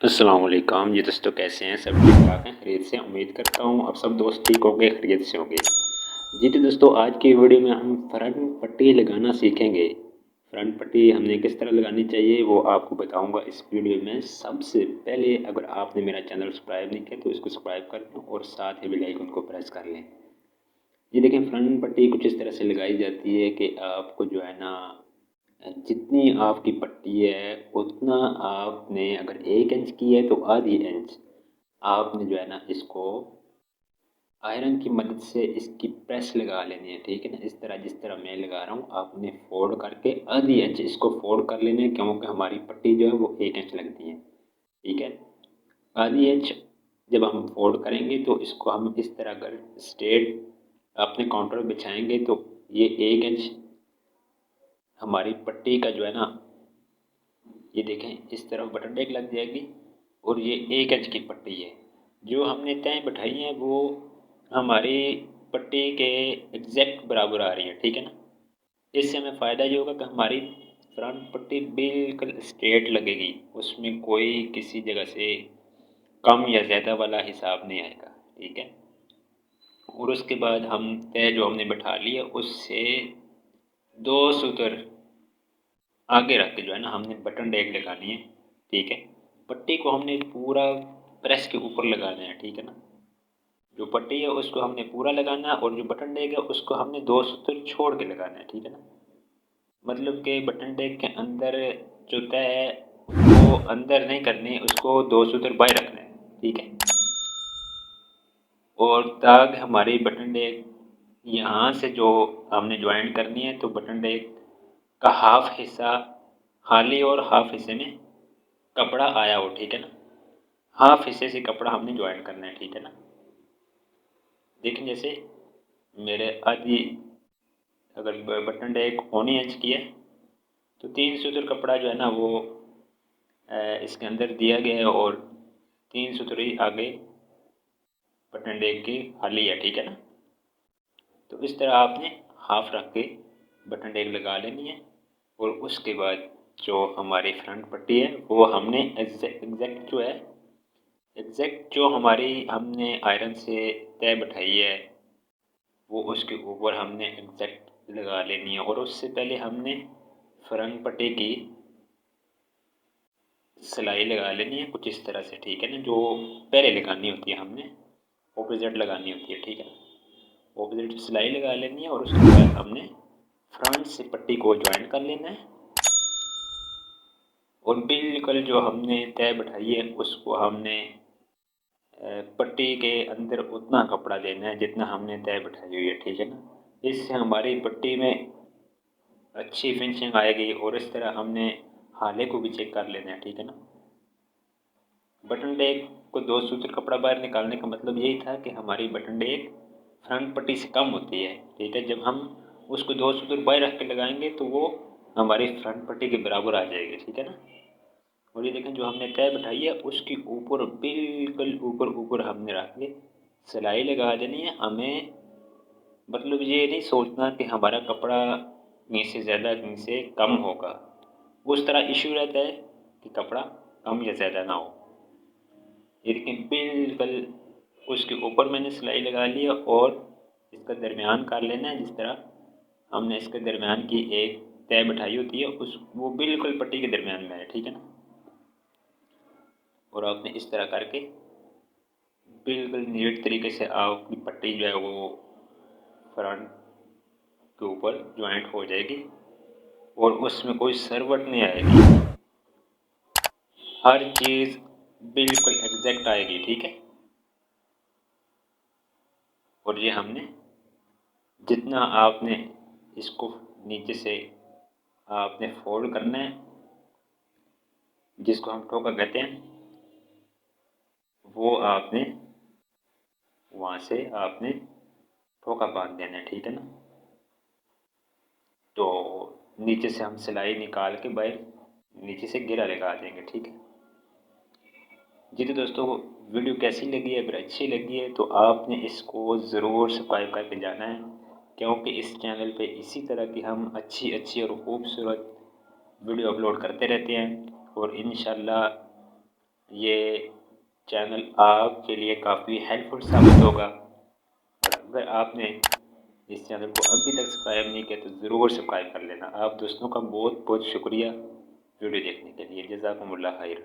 अस्सलाम वालेकुम जी दोस्तों, कैसे हैं? सब ठीक ठाक हैं, खैरियत से? उम्मीद करता हूँ आप सब दोस्त ठीक होंगे, खैरियत से होंगे। जी तो दोस्तों, आज की वीडियो में हम फ्रंट पट्टी लगाना सीखेंगे। फ्रंट पट्टी हमने किस तरह लगानी चाहिए वो आपको बताऊंगा इस वीडियो में। सबसे पहले अगर आपने मेरा चैनल सब्सक्राइब नहीं किया तो इसको सब्सक्राइब कर लें और साथ ही बेल आइकन को प्रेस कर लें। ये देखें, फ्रंट पट्टी कुछ इस तरह से लगाई जाती है कि आपको जो है ना, जितनी आपकी पट्टी है उतना आपने, अगर 1 इंच की है तो आधी इंच आपने जो है ना इसको आयरन की मदद से इसकी प्रेस लगा लेनी है। ठीक है ना, इस तरह जिस तरह मैं लगा रहा हूँ आपने फोल्ड करके आधी इंच इसको फोल्ड कर लेना है, क्योंकि हमारी पट्टी जो है वो 1 इंच लगती है। ठीक है, आधी इंच जब हम फोल्ड करेंगे तो इसको हम इस तरह अगर स्ट्रेट अपने काउंटर बिछाएंगे तो ये 1 इंच हमारी पट्टी का जो है ना, ये देखें इस तरफ बटन टेक लग जाएगी और ये 1 इंच की पट्टी है। जो हमने तय बैठाई है वो हमारी पट्टी के एग्जैक्ट बराबर आ रही है। ठीक है ना, इससे हमें फ़ायदा ये होगा कि हमारी फ्रंट पट्टी बिल्कुल स्ट्रेट लगेगी, उसमें कोई किसी जगह से कम या ज़्यादा वाला हिसाब नहीं आएगा। ठीक है, और उसके बाद हम तय जो हमने बैठा लिया उससे 2 सूत्र आगे रख के जो है ना हमने बटन डेक लगानी है। ठीक है, पट्टी को हमने पूरा प्रेस के ऊपर लगाना है। ठीक है ना, जो पट्टी है उसको हमने पूरा लगाना है और जो बटन डेक है उसको हमने 2 सूत्र छोड़ के लगाना है। ठीक है ना, मतलब कि बटन डेक के अंदर जो तय है वो अंदर नहीं करनी है, उसको 2 सूत्र बाहर रखना है। ठीक है, और दाग हमारी बटन डेक यहाँ से जो हमने ज्वाइन करनी है, तो बटन डेक का हाफ हिस्सा खाली और हाफ हिस्से में कपड़ा आया हो। ठीक है ना, हाफ हिस्से से कपड़ा हमने ज्वाइन करना है। ठीक है ना, लेकिन जैसे मेरे आधी, अगर बटन एक 1.25 इंच की है तो 3 सूत्र कपड़ा जो है ना वो इसके अंदर दिया गया है और 3 सूत्र ही आगे बटन डेक की खाली है। ठीक है ना, तो इस तरह आपने हाफ रख के बटन डेक लगा लेनी है और उसके बाद जो हमारी फ्रंट पट्टी है वो हमने एग्जैक्ट जो है, एग्जैक्ट जो हमारी हमने आयरन से तय बैठाई है वो उसके ऊपर हमने एग्जैक्ट लगा लेनी है। और उससे पहले हमने फ्रंट पट्टी की सिलाई लगा लेनी है कुछ इस तरह से। ठीक है ना, जो पहले लगानी होती है हमने ऑपोजिट लगानी होती है। ठीक है, ऑपोजिट सिलाई लगा लेनी है और उसके बाद हमने फ्रंट से पट्टी को ज्वाइन कर लेना है और बिल्कुल जो हमने तय बैठाई है उसको हमने पट्टी के अंदर उतना कपड़ा देना है जितना हमने तय बैठाई हुई है। ठीक है ना, इससे हमारी पट्टी में अच्छी फिनिशिंग आएगी और इस तरह हमने हाले को भी चेक कर लेना है। ठीक है ना, बटन डेक को 2 सूत्र कपड़ा बाहर निकालने का मतलब यही था कि हमारी बटन डेक फ्रंट पट्टी से कम होती है। ठीक है, जब हम उसको 2 सूत्र बाहर रख के लगाएंगे तो वो हमारी फ्रंट पट्टी के बराबर आ जाएगी। ठीक है ना, और ये देखें जो हमने तय बैठाई है उसके ऊपर बिल्कुल ऊपर ऊपर हमने रख के सिलाई लगा देनी है। हमें मतलब ये नहीं सोचना कि हमारा कपड़ा कहीं से ज़्यादा कहीं से कम होगा, उस तरह इशू रहता है कि कपड़ा कम या ज़्यादा ना हो। ये लेकिन बिल्कुल उसके ऊपर मैंने सिलाई लगा लिया और इसका दरमियान कर लेना है। जिस तरह हमने इसके दरमियान की एक तय बैठाई होती है उस वो बिल्कुल पट्टी के दरमियान में है। ठीक है ना, और आपने इस तरह करके बिल्कुल नीट तरीके से आपकी पट्टी जो है वो फ्रंट के ऊपर ज्वाइंट हो जाएगी और उसमें कोई सरवट नहीं आएगी, हर चीज़ बिल्कुल एग्जैक्ट आएगी। ठीक है, और ये हमने जितना आपने इसको नीचे से आपने फोल्ड करना है, जिसको हम ठोका कहते हैं, वो आपने वहाँ से आपने ठोका बांध देना है। ठीक है ना, तो नीचे से हम सिलाई निकाल के बाहर नीचे से घेरा लगा देंगे। ठीक है जी, तो दोस्तों वीडियो कैसी लगी है? अगर अच्छी लगी है तो आपने इसको ज़रूर सब्सक्राइब करके जाना है, क्योंकि इस चैनल पे इसी तरह की हम अच्छी अच्छी और खूबसूरत वीडियो अपलोड करते रहते हैं और इंशाल्लाह ये चैनल आपके लिए काफ़ी हेल्पफुल साबित होगा। और अगर आपने इस चैनल को अभी तक सब्सक्राइब नहीं किया तो ज़रूर सब्सक्राइब कर लेना। आप दोस्तों का बहुत बहुत शुक्रिया वीडियो देखने के लिए। जज़ाकुमुल्लाह खैर।